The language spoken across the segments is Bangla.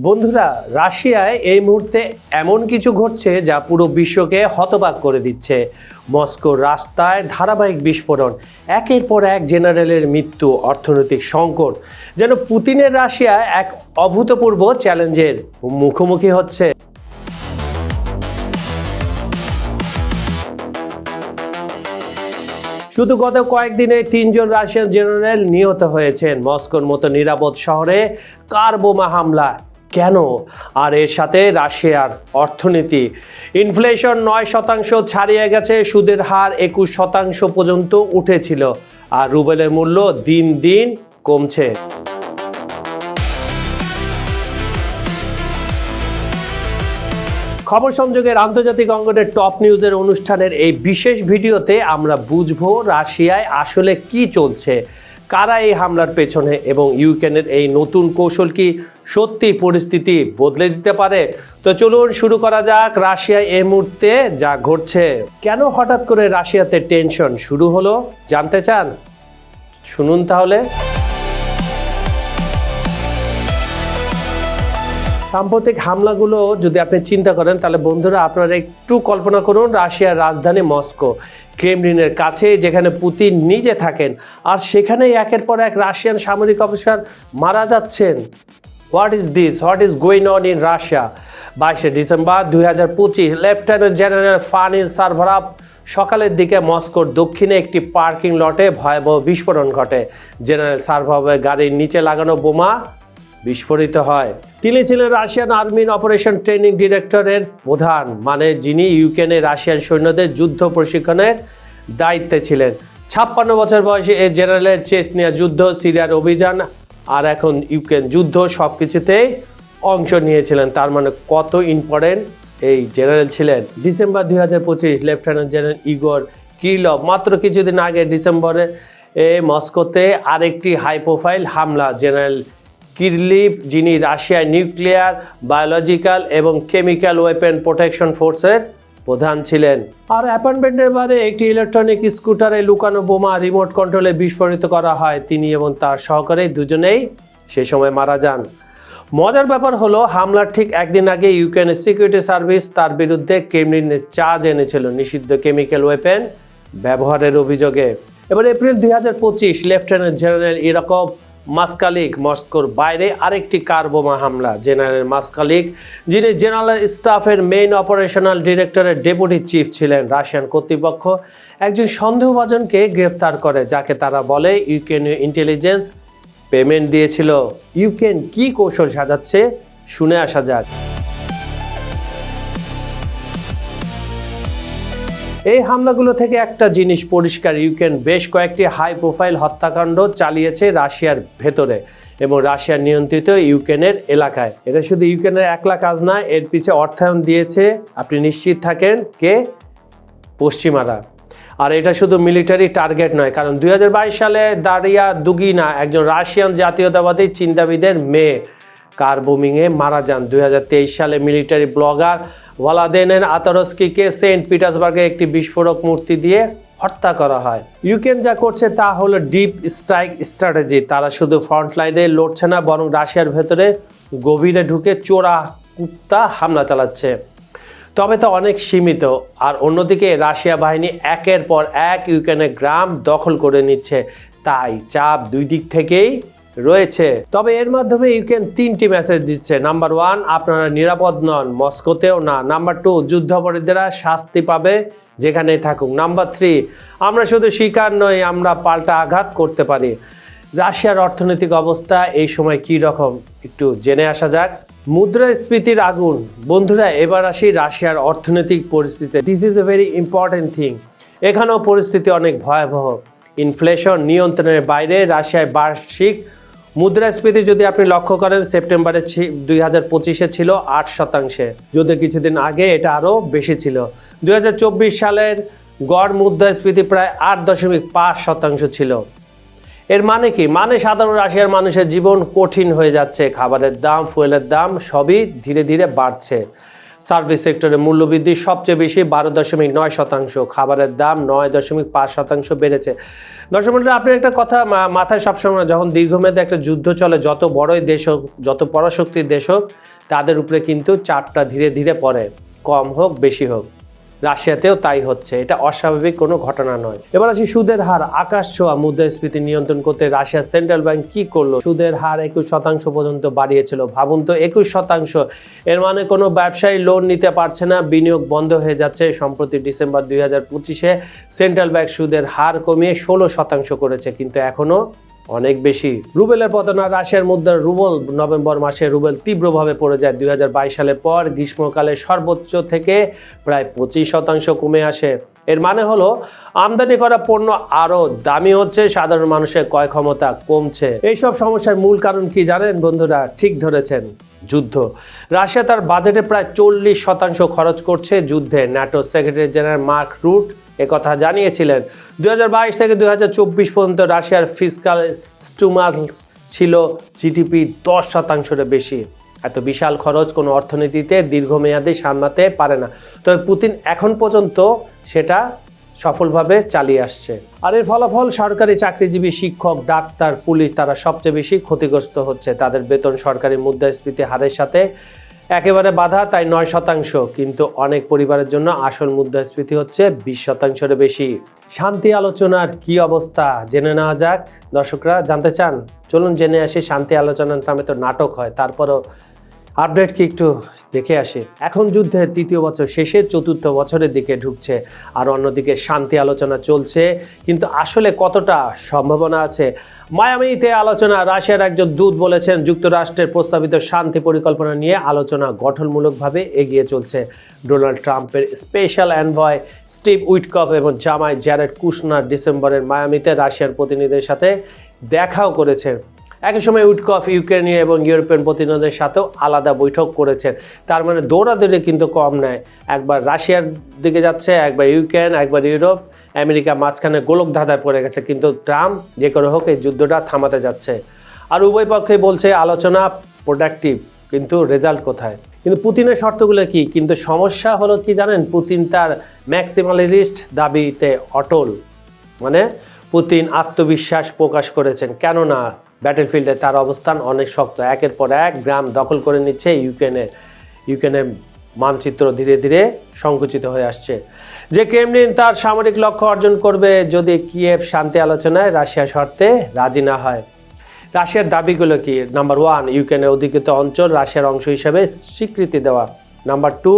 বন্ধুরা, রাশিয়ায় এই মুহূর্তে এমন কিছু ঘটছে যা পুরো বিশ্বকে হতবাক করে দিচ্ছে। মস্কোর রাস্তায় ধারাবাহিক বিস্ফোরণ, একের পর এক জেনারেলের মৃত্যু, অর্থনৈতিক সংকট, যেন পুতিনের রাশিয়া এক অভূতপূর্ব চ্যালেঞ্জের মুখোমুখি হচ্ছে। শুধু গত কয়েকদিনে 3 জন রাশিয়ান জেনারেল নিহত হয়েছেন মস্কোর মতো নিরাপদ শহরে কার বোমা হামলা। কেন? আর এর সাথে রাশিয়ার অর্থনীতি, ইনফ্লেশন 9% ছাড়িয়ে গেছে, সুদের হার 21% পর্যন্ত উঠেছিল, আর রুবেলের মূল্য দিন দিন কমছে। খবর সংযোগের আন্তর্জাতিক অঙ্গনের টপ নিউজের অনুষ্ঠানের এই বিশেষ ভিডিওতে আমরা বুঝবো রাশিয়ায় আসলে কি চলছে, কারা এই হামলার পেছনে, এবং ইউক্রেনের এই নতুন কৌশল কি সত্যি পরিস্থিতি বদলে দিতে পারে। তো চলুন শুরু করা যাক রাশিয়ায় এই মুহূর্তে যা ঘটছে। কেন হঠাৎ করে রাশিয়াতে টেনশন শুরু হলো জানতে চান? শুনুন তাহলে। সাম্প্রতিক হামলাগুলো যদি আপনি চিন্তা করেন তাহলে বন্ধুরা আপনারা একটু কল্পনা করুন রাশিয়ার রাজধানী মস্কো, ক্রেমলিনের কাছে যেখানে পুতিন নিজে থাকেন, আর সেখানেই একের পর এক রাশিয়ান সামরিক অফিসার মারা যাচ্ছেন। What is going on in Russia? 22 December 2025 lieutenant general Fanil Sarvarov সকালের দিকে মস্কোর দক্ষিণে একটি পার্কিং লটে ভয়াবহ বিস্ফোরণ ঘটে। জেনারেল সারভারাভের গাড়ির নিচে লাগানো বোমা বিস্ফোরিত হয়। তিনি ছিলেন রাশিয়ান আর্মির অপারেশন ট্রেনিং ডিরেক্টরের প্রধান, মানে যিনি ইউক্রেনে রাশিয়ান সৈন্যদের যুদ্ধ প্রশিক্ষণের দায়িত্বে ছিলেন। 56 বছর বয়সে এই জেনারেলের চেচনিয়া যুদ্ধ, সিরিয়ার অভিযান আর এখন ইউক্রেন যুদ্ধ সবকিছুতেই অংশ নিয়েছিলেন। তার মানে কত ইম্পর্টেন্ট এই জেনারেল ছিলেন। ডিসেম্বর 2025 লেফটেন্যান্ট জেনারেল ইগোর কিরিলভ মাত্র কিছুদিন আগে ডিসেম্বরে মস্কোতে আরেকটি হাই প্রোফাইল হামলা। জেনারেল কিরিলভ, যিনি রাশিয়ায় নিউক্লিয়ার, বায়োলজিক্যাল এবং কেমিক্যাল ওয়েপেন প্রোটেকশন ফোর্সের প্রধান ছিলেন। আর অ্যাপার্টমেন্টের বাইরে একটি ইলেকট্রনিক স্কুটারে লুকানো বোমা রিমোট কন্ট্রোলে বিস্ফোরিত করা হয়। তিনি এবং তার সহকারী দুজনেই সে সময় মারা যান। মজার ব্যাপার হলো হামলার ঠিক একদিন আগে ইউক্রেনের সিকিউরিটি সার্ভিস তার বিরুদ্ধে ক্রেমলিনের চার্জ এনেছিল নিষিদ্ধ কেমিক্যাল ওয়েপেন ব্যবহারের অভিযোগে। এবার এপ্রিল 2025 লেফটেন্যান্ট জেনারেল ইরাকভ মাসকালিক মস্কোর বাইরে আরেকটি কার বোমা হামলা। জেনারেল মাসকালিক, যিনি জেনারেল স্টাফের মেইন অপারেশনাল ডিরেক্টরের ডেপুটি চিফ ছিলেন, রাশিয়ান কর্তৃপক্ষ একজন সন্দেহভাজনকে গ্রেফতার করে, যাকে তারা বলে ইউক্রেনীয় ইন্টেলিজেন্স পেমেন্ট দিয়েছিল। ইউক্রেন কি কৌশল সাজাচ্ছে শুনে আসা যাক। এই হামলাগুলো থেকে একটা জিনিস পরিষ্কার, ইউক্রেন বেশ কয়েকটি হাই প্রোফাইল হত্যাকাণ্ড চালিয়েছে রাশিয়ার ভেতরে এবং রাশিয়ার নিয়ন্ত্রিত ইউক্রেনের এলাকায়। এটা শুধু ইউক্রেনের একলা কাজ না, এর পিছে অর্থায়ন দিয়েছে আপনি নিশ্চিত থাকেন কে? পশ্চিমারা। আর এটা শুধু মিলিটারি টার্গেট নয়, কারণ 2022 সালে দারিয়া দুগিনা, একজন রাশিয়ান জাতীয়তাবাদী চিন্তাবিদের মেয়ে, কার বোমিংয়ে মারা যান। 2023 সালে মিলিটারি ব্লগার ভ্লাদিমির আতারস্কিকে সেন্ট পিটার্সবার্গে একটি বিস্ফোরক মূর্তি দিয়ে হত্যা করা হয়। ইউক্রেন যা করছে তা হলো ডিপ স্ট্রাইক স্ট্র্যাটেজি। তারা শুধু ফ্রন্ট লাইনে লড়ছে না, বরং রাশিয়ার ভেতরে গভীরে ঢুকে চোরা কুপ্তা হামলা চালাচ্ছে। তবে তা অনেক সীমিত। আর অন্যদিকে রাশিয়া বাহিনী একের পর এক ইউক্রেনের গ্রাম দখল করে নিচ্ছে, তাই চাপ দুই দিক থেকেই রয়েছে। তবে এর মাধ্যমে ইউক্রেন 3টি মেসেজ দিচ্ছে। নাম্বার 1, আপনারা নিরাপদ নন, মস্কোতেও না। নাম্বার 2, যুদ্ধাপরাধীরা শাস্তি পাবে যেখানেই থাকুক। নাম্বার 3, আমরা শুধু শিকার নই, আমরা পাল্টা আঘাত করতে পারি। রাশিয়ার অর্থনৈতিক অবস্থা এই সময় কী রকম একটু জেনে আসা যাক। মুদ্রাস্ফীতির আগুন। বন্ধুরা, এবার আসি রাশিয়ার অর্থনৈতিক পরিস্থিতি। This is a very important thing. এখানেও পরিস্থিতি অনেক ভয়াবহ। ইনফ্লেশন নিয়ন্ত্রণের বাইরে। রাশিয়ায় বার্ষিক মুদ্রাস্ফীতি যদি আপনি লক্ষ্য করেন সেপ্টেম্বরে 2025 ছিল 8%, যদি কিছুদিন আগে এটা আরও বেশি ছিল। 2024 সালের গড় মুদ্রাস্ফীতি প্রায় 8.5% ছিল। এর মানে কি? মানে সাধারণ রাশিয়ার মানুষের জীবন কঠিন হয়ে যাচ্ছে। খাবারের দাম, ফুয়েলের দাম সবই ধীরে ধীরে বাড়ছে। সার্ভিস সেক্টরে মূল্যবৃদ্ধি সবচেয়ে বেশি 12.9%, খাবারের দাম 9.5% বেড়েছে। দর্শক মণ্ডলী, আপনি একটা কথা মাথায় সবসময়, যখন দীর্ঘমেয়াদী একটা যুদ্ধ চলে, যত বড়ই দেশ হোক, যত পরাশক্তির দেশ হোক, তাদের উপরে কিন্তু চাপটা ধীরে ধীরে পড়ে, কম হোক বেশি হোক। রাশিয়াতেও তাই হচ্ছে, এটা অস্বাভাবিক কোনো ঘটনা নয়। এবার আসি সুদের হার আকাশ ছোঁয়া মুদ্রাস্ফীতি নিয়ন্ত্রণ করতে রাশিয়ার সেন্ট্রাল ব্যাংক কি করলো? সুদের হার 21% পর্যন্ত বাড়িয়েছিল। ভাবুন তো, 21%। এর মানে কোনো ব্যবসায়ী লোন নিতে পারছে না, বিনিয়োগ বন্ধ হয়ে যাচ্ছে। সম্প্রতি ডিসেম্বর 2025-এ সেন্ট্রাল ব্যাংক সুদের হার কমিয়ে 16% করেছে, কিন্তু এখনো অনেক বেশি। রুবেলের পতন আর রাশিয়ার মুদ্রার রুবল। নভেম্বর মাসে রুবেল তীব্রভাবে পড়ে যায়। 2022 সালের পর গ্রীষ্মকালে সর্বোচ্চ থেকে প্রায় 25% কমে আসে। এর মানে হলো আমদানি করা পণ্য আরো দামি হচ্ছে, সাধারণ মানুষের ক্রয় ক্ষমতা কমছে। এইসব সমস্যার মূল কারণ কি জানেন বন্ধুরা? ঠিক ধরেছেন, যুদ্ধ। রাশিয়া তার বাজেটে প্রায় 40% খরচ করছে যুদ্ধে। NATO secretary general mark root একথা জানিয়েছিলেন। 2022 থেকে 2024 পর্যন্ত রাশিয়ার ফিসকাল স্টিমুলাস ছিল জিডিপি 10%-এর বেশি। এত বিশাল খরচ কোনো অর্থনীতিতে দীর্ঘমেয়াদে সামলাতে পারে না। তবে পুতিন এখন পর্যন্ত সেটা সফলভাবে চালিয়ে আসছে। আর এর ফলাফল সরকারি চাকরিজীবী, শিক্ষক, ডাক্তার, পুলিশ তারা সবচেয়ে বেশি ক্ষতিগ্রস্ত হচ্ছে। তাদের বেতন সরকারি মুদ্রাস্ফীতি হারের সাথে একেবারে বাধা, তাই 9%। কিন্তু অনেক পরিবারের জন্য আসল মুদ্রাস্ফীতি হচ্ছে 20%-এর বেশি। শান্তি আলোচনার কি অবস্থা জেনে নেওয়া যাক। দর্শকরা জানতে চান? চলুন জেনে আসি। শান্তি আলোচনার নামে তো নাটক হয়, তারপরও আপডেট কি একটু দেখে আসি। এখন যুদ্ধের 3য় বছর শেষে 4র্থ বছরের দিকে ঢুকছে, আর অন্যদিকে শান্তি আলোচনা চলছে, কিন্তু আসলে কতটা সম্ভাবনা আছে? মায়ামিতে আলোচনা। রাশিয়ার একজন দূত বলেছেন, যুক্তরাষ্ট্রের প্রস্তাবিত শান্তি পরিকল্পনা নিয়ে আলোচনা গঠনমূলকভাবে এগিয়ে চলছে। ডোনাল্ড ট্রাম্পের স্পেশাল এনভয় স্টিভ উইটকফ এবং জামাই জ্যারেড কুশনার ডিসেম্বরের মায়ামিতে রাশিয়ার প্রতিনিধিদের সাথে দেখাও করেছেন। একই সময় উইটকফ ইউক্রেনীয় এবং ইউরোপিয়ান প্রতিনিধিদের সাথেও আলাদা বৈঠক করেছেন। তার মানে দৌড়াদৌড়ি কিন্তু কম নয়, একবার রাশিয়ার দিকে যাচ্ছে, একবার ইউক্রেন, একবার ইউরোপ, আমেরিকা মাঝখানে গোলক ধাঁধায় পড়ে গেছে। কিন্তু ট্রাম্প যে করে হোক এই যুদ্ধটা থামাতে যাচ্ছে। আর উভয় পক্ষে বলছে আলোচনা প্রোডাক্টিভ, কিন্তু রেজাল্ট কোথায়? কিন্তু পুতিনের শর্তগুলো কি? কিন্তু সমস্যা হলো কি জানেন? পুতিন তার ম্যাক্সিমালিস্ট দাবিতে অটল। মানে পুতিন আত্মবিশ্বাস প্রকাশ করেছেন, কেননা ব্যাটেলফিল্ডে তার অবস্থান অনেক শক্ত। একের পর এক গ্রাম দখল করে নিচ্ছে ইউক্রেনের মানচিত্র ধীরে ধীরে সংকুচিত হয়ে আসছে। যে ক্রেমলিন তার সামরিক লক্ষ্য অর্জন করবে যদি কিয়েভ শান্তি আলোচনায় রাশিয়া শর্তে রাজি না হয়। রাশিয়ার দাবিগুলো কি? নাম্বার 1, ইউক্রেনের অধিকৃত অঞ্চল রাশিয়ার অংশ হিসেবে স্বীকৃতি দেওয়া। নাম্বার 2,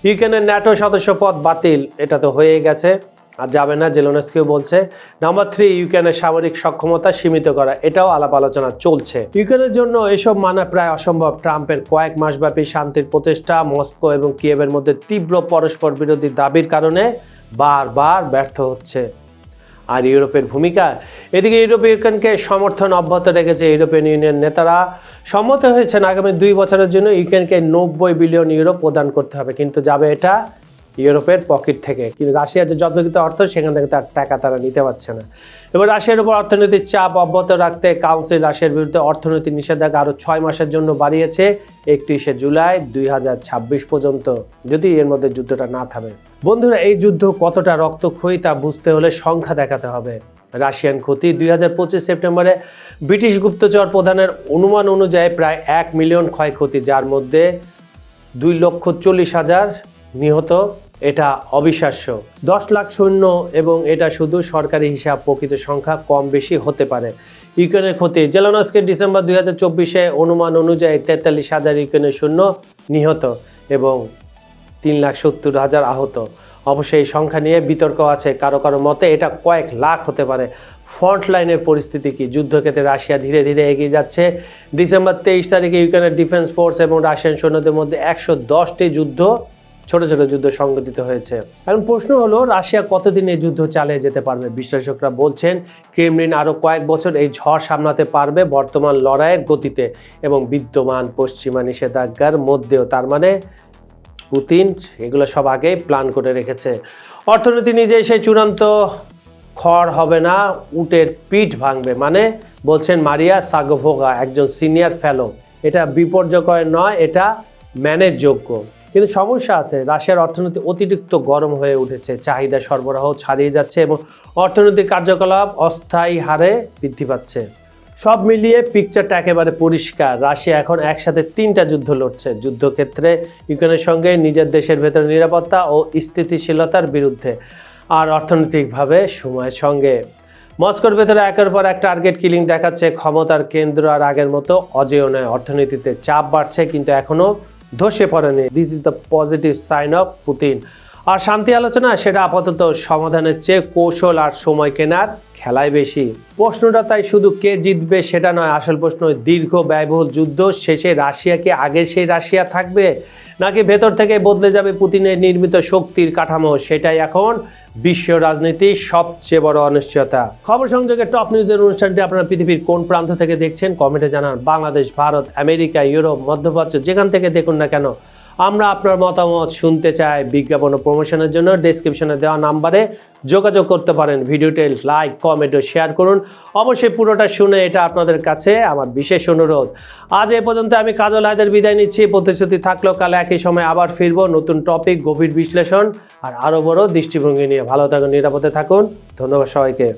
ইউক্রেনের ন্যাটো সদস্য পদ বাতিল। এটা তো হয়ে গেছে, আর যাবে না, জেলেনস্কিও বলছে। নাম্বার 3, ইউক্রেনের সামরিক সক্ষমতা সীমিত করা। এটাও আলাপ আলোচনা চলছে। ইউক্রেনের জন্য এসব মানা প্রায় অসম্ভব। ট্রাম্পের কয়েক মাসব্যাপী শান্তির প্রচেষ্টা মস্কো এবং কিয়েভের মধ্যে তীব্র পরস্পর বিরোধী দাবির কারণে বারবার ব্যর্থ হচ্ছে। আর ইউরোপের ভূমিকা? এদিকে ইউক্রেনকে সমর্থন অব্যাহত রেখেছে। ইউরোপিয়ান ইউনিয়ন নেতারা সম্মত হয়েছেন আগামী 2 বছরের জন্য ইউক্রেনকে 90 বিলিয়ন ইউরো প্রদান করতে হবে, কিন্তু যাবে এটা ইউরোপের পকেট থেকে। কিন্তু রাশিয়ার যে যত্নকৃত অর্থ, সেখান থেকে তার টাকা তারা নিতে পারছে না। এবার রাশিয়ার উপর অর্থনৈতিক চাপ অব্যাহত রাখতে কাউন্সিল রাশিয়ার বিরুদ্ধে অর্থনৈতিক নিষেধাজ্ঞা আরও 6 মাসের জন্য বাড়িয়েছে 31 জুলাই 2026 পর্যন্ত, যদি এর মধ্যে যুদ্ধটা না থামে। বন্ধুরা, এই যুদ্ধ কতটা রক্তক্ষয়ী তা বুঝতে হলে সংখ্যা দেখাতে হবে। রাশিয়ান ক্ষতি 2025 সেপ্টেম্বরে ব্রিটিশ গুপ্তচর প্রধানের অনুমান অনুযায়ী প্রায় 1 মিলিয়ন ক্ষয়ক্ষতি, যার মধ্যে 2,40,000 নিহত। এটা অবিশ্বাস্য। 10 লাখ সৈন্য, এবং এটা শুধু সরকারি হিসাব, প্রকৃত সংখ্যা কম বেশি হতে পারে। ইউক্রেনের ক্ষতি জেলেনস্কির ডিসেম্বর 2024-এ অনুমান অনুযায়ী 43,000 ইউক্রেনের সৈন্য নিহত এবং 3,70,000 আহত। অবশ্যই এই সংখ্যা নিয়ে বিতর্ক আছে, কারো কারো মতে এটা কয়েক লাখ হতে পারে। ফ্রন্ট লাইনের পরিস্থিতি কি? যুদ্ধক্ষেত্রে রাশিয়া ধীরে ধীরে এগিয়ে যাচ্ছে। ডিসেম্বর 23 তারিখে ইউক্রেনের ডিফেন্স ফোর্স এবং রাশিয়ান সৈন্যদের মধ্যে 110টি ছোট ছোট যুদ্ধ সংঘটিত হয়েছে। এখন প্রশ্ন হলো, রাশিয়া কতদিন এই যুদ্ধ চালিয়ে যেতে পারবে? বিশ্লেষকরা বলছেন ক্রেমলিন আরও কয়েক বছর এই ঝড় সামলাতে পারবে বর্তমান লড়াইয়ের গতিতে এবং বিদ্যমান পশ্চিমা নিষেধাজ্ঞার মধ্যেও। তার মানে পুতিন এগুলো সব আগেই প্ল্যান করে রেখেছে। অর্থনীতি নিজেই সেই চূড়ান্ত খড় হবে না, উটের পিঠ ভাঙবে, মানে বলছেন মারিয়া সাগোভোগা, একজন সিনিয়র ফেলো। এটা বিপর্যয় নয়, এটা ম্যানেজযোগ্য। কিন্তু সমস্যা আছে, রাশিয়ার অর্থনীতি অতিরিক্ত গরম হয়ে উঠেছে, চাহিদা সরবরাহ ছাড়িয়ে যাচ্ছে এবং অর্থনৈতিক কার্যকলাপ অস্থায়ী হারে বৃদ্ধি পাচ্ছে। সব মিলিয়ে পিকচারটা একেবারে পরিষ্কার। রাশিয়া এখন একসাথে 3টা যুদ্ধ লড়ছে, যুদ্ধক্ষেত্রে ইউক্রেনের সঙ্গে, নিজের দেশের ভেতরে নিরাপত্তা ও স্থিতিশীলতার বিরুদ্ধে, আর অর্থনৈতিকভাবে সময়ের সঙ্গে। মস্কোর ভেতরে একের পর এক টার্গেট কিলিং দেখাচ্ছে, ক্ষমতার কেন্দ্র আর আগের মতো অজেয় নয়। অর্থনীতিতে চাপ বাড়ছে কিন্তু এখনও ধসে পড়েনি। This is the positive sign of Putin. আর শান্তি আলোচনা সেটা আপাতত সমাধানের চেয়ে কৌশল আর সময় কেনার খেলায় বেশি। প্রশ্নটা তাই শুধু কে জিতবে সেটা নয়, আসল প্রশ্ন দীর্ঘ ব্যয়বহুল যুদ্ধ শেষে রাশিয়া কি আগে সেই রাশিয়া থাকবে, নাকি ভেতর থেকে বদলে যাবে পুতিনের নির্মিত শক্তির কাঠামো? সেটাই এখন বিশ্ব রাজনীতির সবচেয়ে বড় অনিশ্চয়তা। খবর সংযোগের টপ নিউজের অনুষ্ঠানটি আপনারা পৃথিবীর কোন প্রান্ত থেকে দেখছেন কমেন্টে জানান। বাংলাদেশ, ভারত, আমেরিকা, ইউরোপ, মধ্যপ্রাচ্য, যেখান থেকে দেখুন না কেন, আমরা আপনার মতামত শুনতে চাই। বিজ্ঞাপন ও প্রমোশনের জন্য ডেসক্রিপশনে দেওয়া নাম্বারে যোগাযোগ করতে পারেন। ভিডিওটি লাইক, কমেন্ট ও শেয়ার করুন। অবশ্যই পুরোটা শুনে এটা আপনাদের কাছে আমার বিশেষ অনুরোধ। আজ এ পর্যন্ত আমি কাজল হায়দার বিদায় নিচ্ছি। প্রতিশ্রুতি থাকলেও কাল একই সময় আবার ফিরবো নতুন টপিক, গভীর বিশ্লেষণ আর আরও বড় দৃষ্টিভঙ্গি নিয়ে। ভালো থাকুন, নিরাপদে থাকুন। ধন্যবাদ সবাইকে।